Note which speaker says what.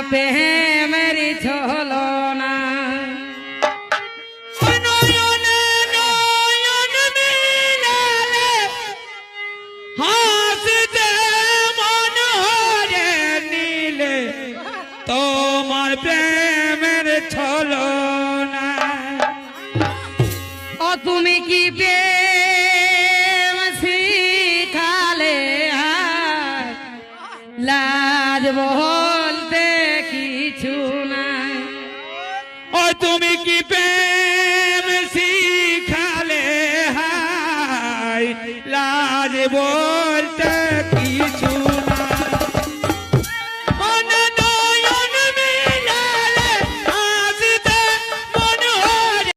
Speaker 1: প্রেমের ছলো না
Speaker 2: তোমার প্রেমের ছলো না
Speaker 1: ও তুমি কি প্রেম শিখালে লাজ বলতে কিছু নাই
Speaker 2: ও তুমি কি প্রেম শিখালে হায় লাজ